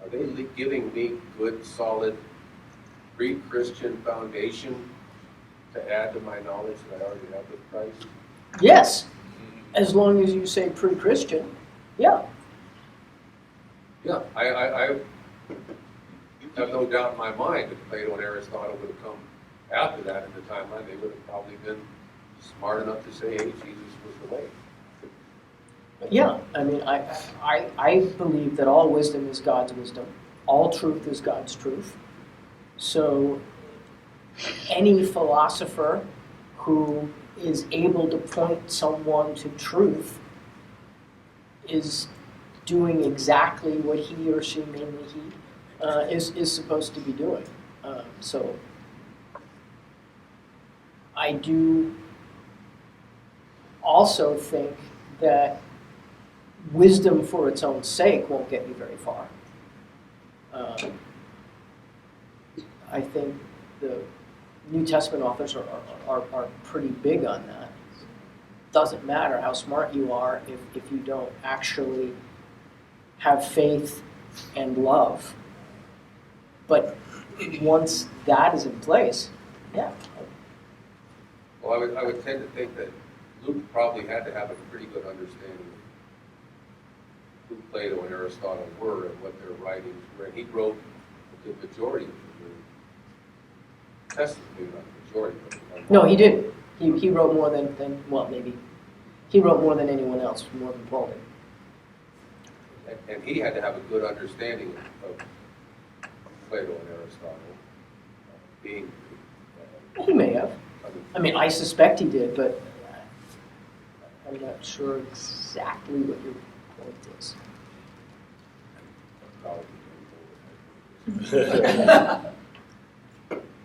Speaker 6: are they giving me good, solid, pre-Christian foundation to add to my knowledge that I already have with Christ?
Speaker 2: Yes, as long as you say pre-Christian, yeah.
Speaker 6: Yeah, I have no doubt in my mind that Plato and Aristotle would have come after that in the timeline. They would have probably been smart enough to say, hey, Jesus was the way.
Speaker 2: Yeah, I mean, I believe that all wisdom is God's wisdom. All truth is God's truth. So any philosopher who is able to point someone to truth is doing exactly what he or she, mainly he, is supposed to be doing. So I do also think that wisdom for its own sake won't get you very far. I think the New Testament authors are pretty big on that. Doesn't matter how smart you are if you don't actually have faith and love. But once that is in place, yeah.
Speaker 6: Well, I would tend to think that Luke probably had to have a pretty good understanding of who Plato and Aristotle were and what their writings were. And he wrote the majority of the Testament, maybe not the majority, but
Speaker 2: No, he didn't. He wrote more than well, maybe. He wrote more than anyone else, more than Paul did.
Speaker 6: and he had to have a good understanding of Plato and Aristotle being.
Speaker 2: He may have. I mean, I suspect he did, but I'm not sure exactly what your point is.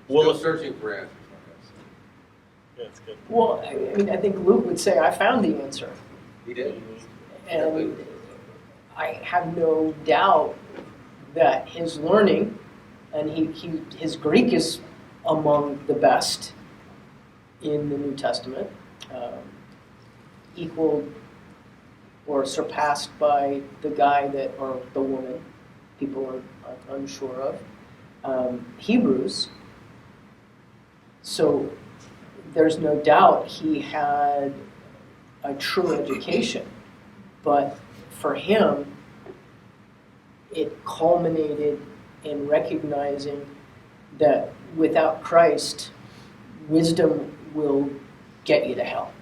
Speaker 6: Still searching for answers, I guess.
Speaker 1: Yeah, it's good.
Speaker 2: Well, I mean, I think Luke would say, I found the answer.
Speaker 6: He did.
Speaker 2: And I have no doubt that his learning, and his Greek is among the best in the New Testament, equaled or surpassed by the guy that, or the woman, people are unsure of, Hebrews. So there's no doubt he had a true education, but for him, it culminated in recognizing that without Christ, wisdom will get you to hell.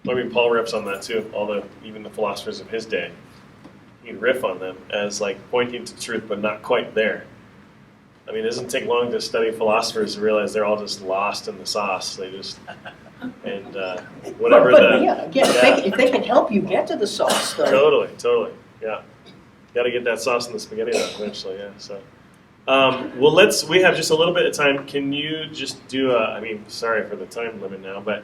Speaker 1: I mean, Paul riffs on that too. Even the philosophers of his day, he'd riff on them as like pointing to truth, but not quite there. I mean, it doesn't take long to study philosophers to realize they're all just lost in the sauce. They just and whatever
Speaker 2: but yeah, again, if they can help you get to the sauce, though.
Speaker 1: Totally, yeah. Got to get that sauce in the spaghetti though, eventually, yeah. So, well, we have just a little bit of time. Can you just do sorry for the time limit now, but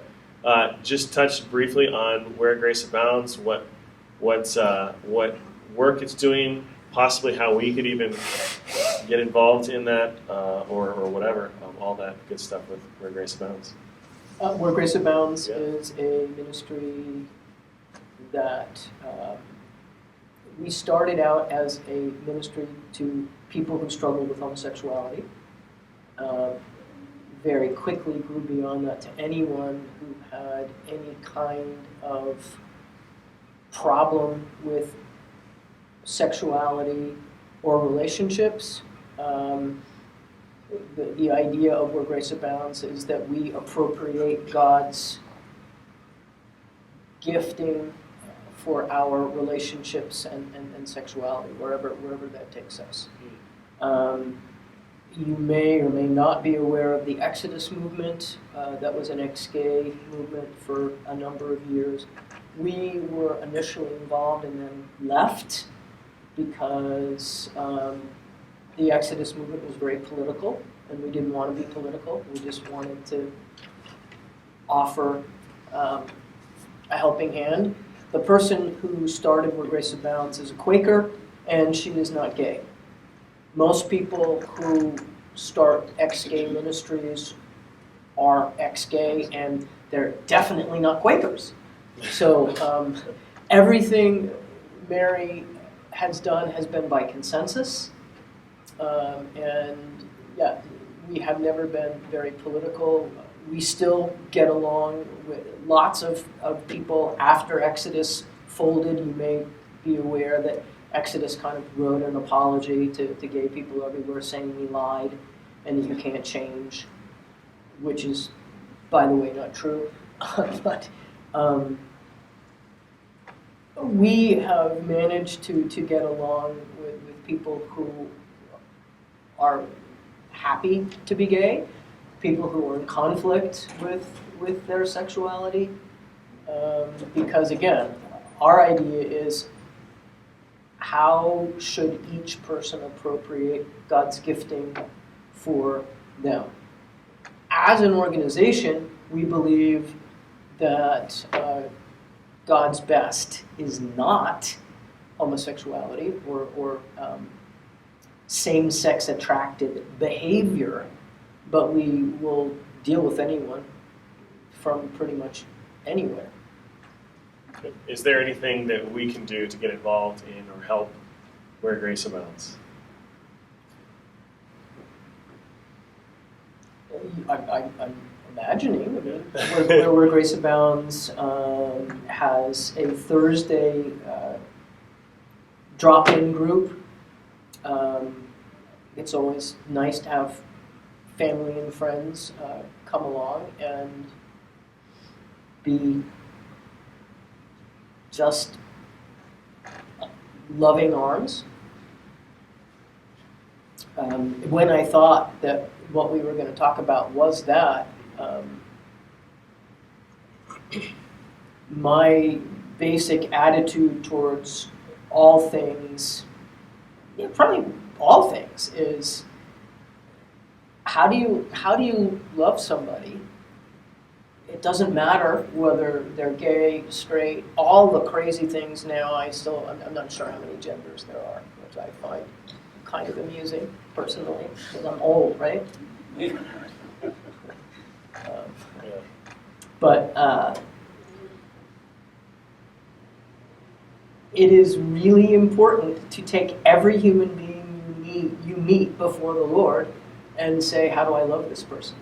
Speaker 1: just touch briefly on Where Grace Abounds, what work it's doing, possibly how we could even get involved in that, or whatever, all that good stuff with Where Grace Abounds.
Speaker 2: Where Grace Abounds
Speaker 1: Yeah.
Speaker 2: is a ministry that we started out as a ministry to people who struggle with homosexuality. Very quickly grew beyond that to anyone who had any kind of problem with sexuality or relationships. The idea of Where Grace Abounds is that we appropriate God's gifting for our relationships and sexuality, wherever that takes us. You may or may not be aware of the Exodus movement. That was an ex-gay movement for a number of years. We were initially involved and then left because the Exodus movement was very political, and we didn't want to be political. We just wanted to offer a helping hand. The person who started Where Grace Abounds is a Quaker, and she is not gay. Most people who start ex-gay ministries are ex-gay, and they're definitely not Quakers. So everything Mary has done has been by consensus. And yeah, we have never been very political. We still get along with lots of people after Exodus folded. You may be aware that Exodus kind of wrote an apology to gay people everywhere saying we lied and that you can't change, which is, by the way, not true. But we have managed to get along with people who are happy to be gay, people who are in conflict with their sexuality, because again, our idea is how should each person appropriate God's gifting for them. As an organization, we believe that God's best is not homosexuality or same-sex attracted behavior, but we will deal with anyone from pretty much anywhere.
Speaker 1: Is there anything that we can do to get involved in or help Where Grace Abounds?
Speaker 2: I'm imagining. I mean, Where Grace Abounds has a Thursday drop-in group. It's always nice to have family and friends come along and be just loving arms. When I thought that what we were going to talk about was that, my basic attitude towards all things, probably all things, is how do you love somebody? It doesn't matter whether they're gay, straight, all the crazy things now. I'm not sure how many genders there are, which I find kind of amusing personally, because I'm old, right? But it is really important to take every human being you meet before the Lord and say, how do I love this person?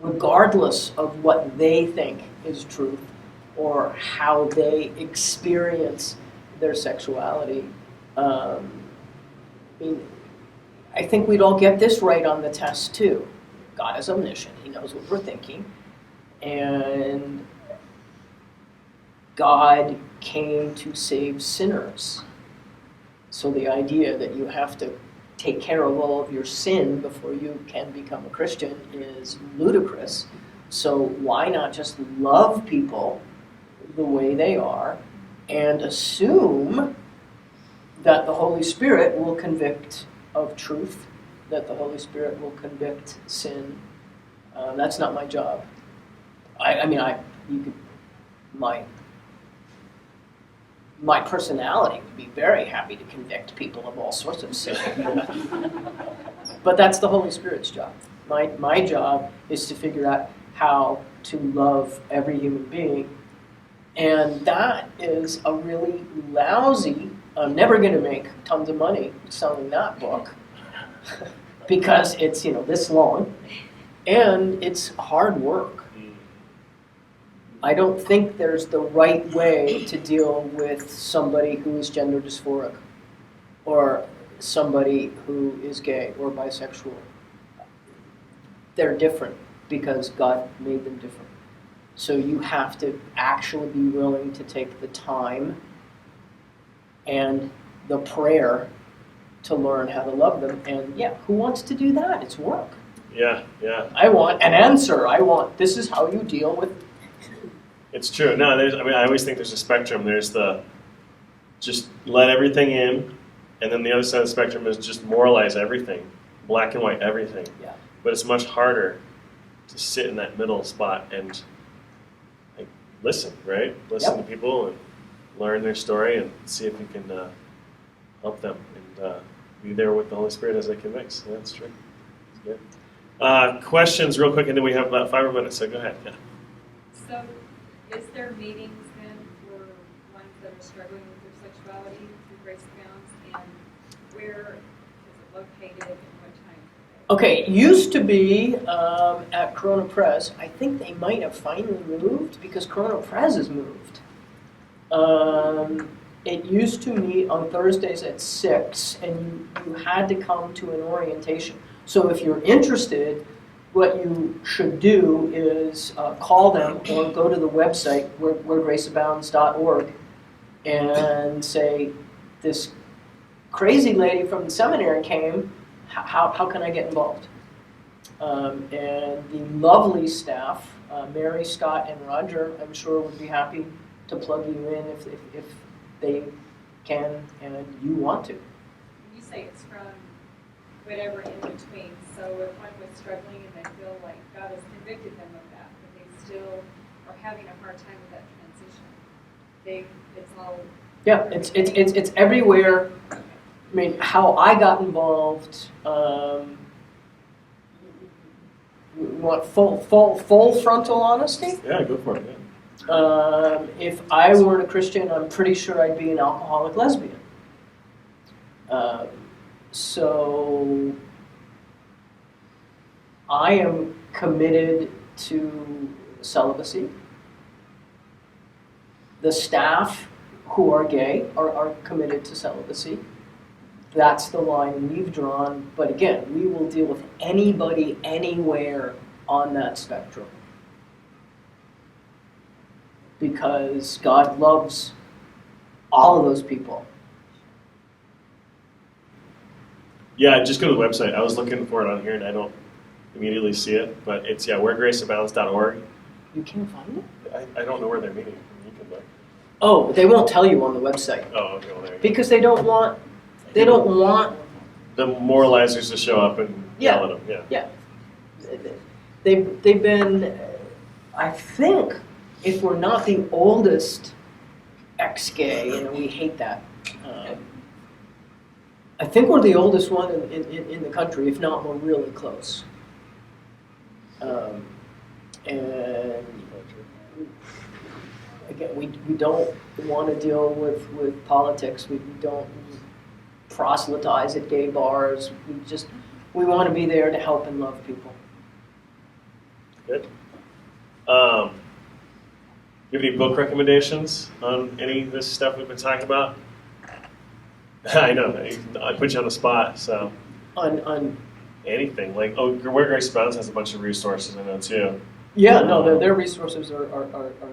Speaker 2: Regardless of what they think is truth or how they experience their sexuality. I think we'd all get this right on the test too. God is omniscient. He knows what we're thinking. And God came to save sinners. So the idea that you have to take care of all of your sin before you can become a Christian is ludicrous. So why not just love people the way they are and assume that the Holy Spirit will convict of truth, that the Holy Spirit will convict sin. That's not my job. my personality would be very happy to convict people of all sorts of sin. But that's the Holy Spirit's job. My job is to figure out how to love every human being. And that is a really lousy, I'm never going to make tons of money selling that book because it's, this long and it's hard work. I don't think there's the right way to deal with somebody who is gender dysphoric or somebody who is gay or bisexual. They're different because God made them different. So you have to actually be willing to take the time and the prayer to learn how to love them. And yeah, who wants to do that? It's work.
Speaker 1: Yeah.
Speaker 2: I want an answer. This is how you deal with.
Speaker 1: It's true. No, I always think there's a spectrum. There's the just let everything in, and then the other side of the spectrum is just moralize everything, black and white everything.
Speaker 2: Yeah.
Speaker 1: But it's much harder to sit in that middle spot and listen, right? Listen
Speaker 2: Yep.
Speaker 1: to people and learn their story and see if you can help them and be there with the Holy Spirit as they convict. So that's true. That's good. Questions real quick, and then we have about 5 more minutes, so go ahead. Yeah.
Speaker 7: So, is there meetings then for ones that are struggling with their sexuality through Grace Abounds, and where is it located and what time?
Speaker 2: Okay, it used to be at Corona Press. I think they might have finally moved because Corona Press has moved. It used to meet on Thursdays at 6, and you had to come to an orientation. So if you're interested, what you should do is call them or go to the website, wheregraceabounds.org, and say, this crazy lady from the seminary came, how can I get involved? And the lovely staff, Mary, Scott, and Roger, I'm sure would be happy to plug you in if they can and you want to.
Speaker 7: You say it's from whatever in between. So if one was struggling and they feel like God has convicted them of that, but they still are having a hard time with that transition, it's all.
Speaker 2: Yeah, it's everywhere. I mean, how I got involved. You want full frontal honesty?
Speaker 1: Yeah, go for it. Yeah.
Speaker 2: If I weren't a Christian, I'm pretty sure I'd be an alcoholic lesbian. So I am committed to celibacy. The staff who are gay are committed to celibacy. That's the line we've drawn. But again, we will deal with anybody, anywhere on that spectrum. Because God loves all of those people.
Speaker 1: Yeah, just go to the website. I was looking for it on here and I don't immediately see it, but it's wheregraceabounds.org.
Speaker 2: You can't find it?
Speaker 1: I don't know where they're meeting. You can look.
Speaker 2: Oh, they won't tell you on the website.
Speaker 1: Oh, okay, well there you go.
Speaker 2: Because they don't want
Speaker 1: The moralizers to show up and yell at them. Yeah.
Speaker 2: They've been, I think, if we're not the oldest ex-gay, we hate that. I think we're the oldest one in the country, if not we're really close. And again, we don't want to deal with politics. We don't proselytize at gay bars. We want to be there to help and love people.
Speaker 1: Good. You have any book recommendations on any of this stuff we've been talking about? I know, I put you on the spot, so
Speaker 2: On
Speaker 1: anything. Like, Where Grace Abounds has a bunch of resources, I know, too.
Speaker 2: yeah, no, their resources are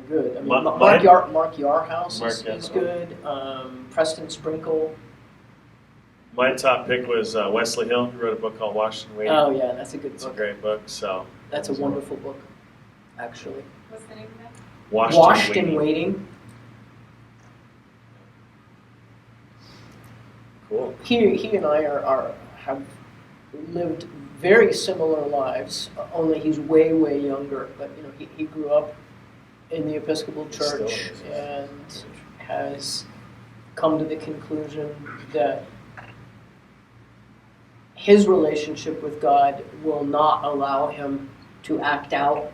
Speaker 2: good. I mean, Mark Yarhouse is good. Preston Sprinkle.
Speaker 1: My top pick was Wesley Hill, who wrote a book called Washed and Waiting.
Speaker 2: Oh yeah, that's a good
Speaker 1: It's a
Speaker 2: book.
Speaker 1: great book, so.
Speaker 2: That's a wonderful book, actually.
Speaker 7: What's the name of that?
Speaker 2: Washed and Waiting.
Speaker 1: Cool.
Speaker 2: He and I have lived very similar lives. Only he's way younger. But he grew up in the Episcopal
Speaker 1: Still
Speaker 2: Church
Speaker 1: is.
Speaker 2: and has come to the conclusion that his relationship with God will not allow him to act out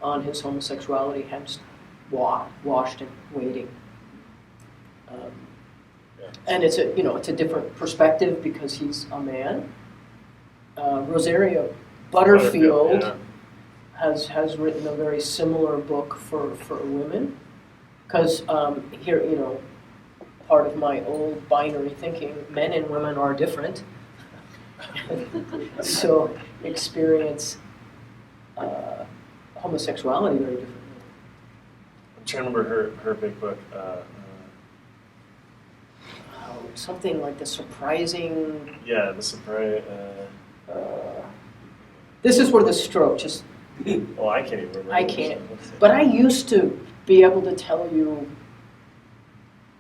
Speaker 2: on his homosexuality, hence washed and waiting. And it's a different perspective because he's a man. Rosaria Butterfield
Speaker 1: yeah.
Speaker 2: has written a very similar book for women. Because here, part of my old binary thinking, men and women are different. So experience homosexuality very differently.
Speaker 1: I'm trying to remember her big book.
Speaker 2: Something like the surprising.
Speaker 1: Yeah, the surprise.
Speaker 2: This is where the stroke just.
Speaker 1: Oh, I can't even remember.
Speaker 2: I can't. But I used to be able to tell you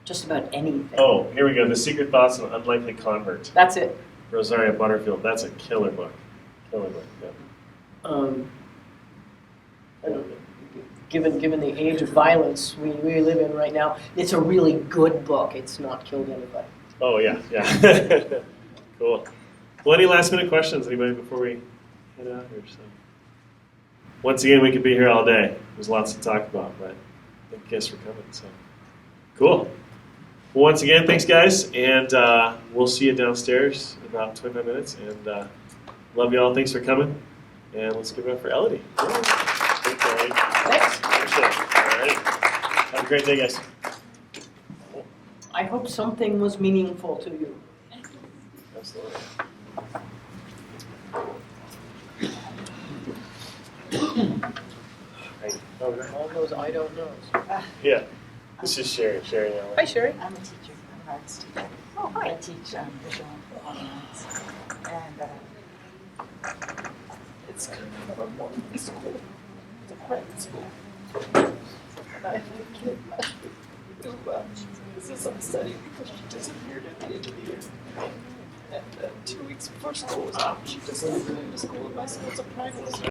Speaker 2: just about anything.
Speaker 1: Oh, here we go. The Secret Thoughts of an Unlikely Convert.
Speaker 2: That's it.
Speaker 1: Rosaria Butterfield. That's a killer book. Killer book. Yeah.
Speaker 2: I don't know. Given the age of violence we live in right now, it's a really good book. It's not killed anybody.
Speaker 1: Oh yeah, yeah. Cool. Well, any last minute questions, anybody, before we head out here? So, once again, we could be here all day. There's lots to talk about, but thank you guys for coming. So, cool. Well, once again, thanks, guys, and we'll see you downstairs in about 25 minutes. And love you all. Thanks for coming, and let's give it up for Elodie. Thanks, Elodie.
Speaker 2: Thanks.
Speaker 1: Appreciate it. All right. Have a great day, guys.
Speaker 2: I hope something was meaningful to you.
Speaker 1: Absolutely. Right. Oh, right.
Speaker 2: All those I don't knows.
Speaker 1: Yeah. This is Sherry. Sherry.
Speaker 2: Hi, Sherry.
Speaker 8: I'm a teacher, I'm an arts teacher.
Speaker 2: Oh, hi.
Speaker 8: I teach visual performance. And it's kind of a morning school, it's a private school. And I have a kid who this is upsetting because she disappeared at the end of the year. And 2 weeks before school was out, she disappeared into school. My school's a private school.